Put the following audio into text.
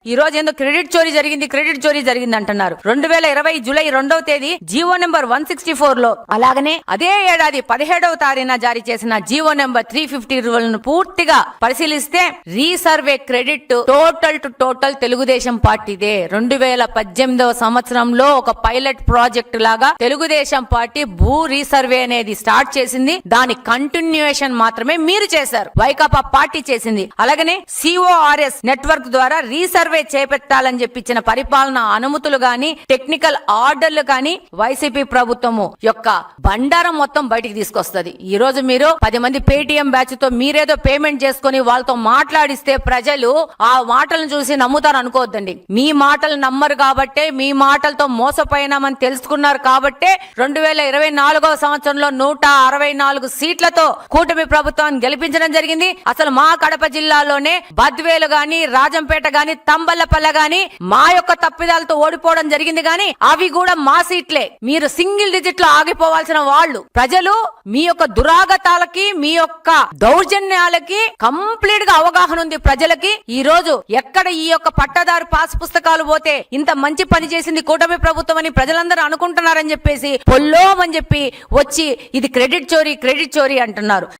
ఈ రోజు ఎందుకు క్రెడిట్ చోరీ జరిగింది అంటున్నారు. 2020 జూలై 2వ తేదీ జీవో నెంబర్ 164 లో, అలాగనే అదే ఏడాది 17వ తారీఖున జారీ చేసిన జీవో నెంబర్ 350 పూర్తిగా పరిశీలిస్తే రీసర్వే క్రెడిట్ టోటల్ తెలుగుదేశం పార్టీదే. 2018వ సంవత్సరంలో ఒక పైలట్ ప్రాజెక్ట్ లాగా తెలుగుదేశం పార్టీ భూ రీసర్వే అనేది స్టార్ట్ చేసింది. దాని కంటిన్యూయేషన్ మాత్రమే మీరు చేశారు, వైకాపా పార్టీ చేసింది. అలాగనే CORS నెట్వర్క్ ద్వారా రీసర్వే చేపట్టాలని చెప్పి ఇచ్చిన పరిపాలన అనుమతులు గాని టెక్నికల్ ఆర్డర్లు గాని వైసీపీ ప్రభుత్వము యొక్క బండారం మొత్తం బయటికి తీసుకొస్తుంది. ఈ రోజు మీరు 10 మంది పేటిఎం బ్యాచ్ తో మీరేదో పేమెంట్ చేసుకుని వాళ్ళతో మాట్లాడిస్తే ప్రజలు ఆ మాటలను చూసి నమ్ముతారు అనుకోవద్దండి. మీ మాటలు నమ్మరు కాబట్టే, మీ మాటలతో మోసపోయినామని తెలుసుకున్నారు కాబట్టే 2024వ సంవత్సరంలో 164 సీట్లతో కూటమి ప్రభుత్వాన్ని గెలిపించడం జరిగింది. అసలు మా కడప జిల్లాలోనే బద్వేలు గాని, రాజంపేట గాని, తంబల్లపల్లె గాని మా యొక్క తప్పిదాలతో ఓడిపోవడం జరిగింది. గాని అవి కూడా మా సీట్లే. మీరు సింగిల్ డిజిట్ లో ఆగిపోవాల్సిన వాళ్ళు. ప్రజలు మీ యొక్క దురాగతాలకి, మీ యొక్క దౌర్జన్యాలకి కంప్లీట్ గా అవగాహన ఉంది ప్రజలకి. ఈ రోజు ఎక్కడ ఈ యొక్క పట్టదారు పాస్ పుస్తకాలు పోతే ఇంత మంచి పని చేసింది కూటమి ప్రభుత్వం అని ప్రజలందరూ అనుకుంటున్నారని చెప్పేసి పొల్లోమని చెప్పి వచ్చి ఇది క్రెడిట్ చోరీ అంటున్నారు.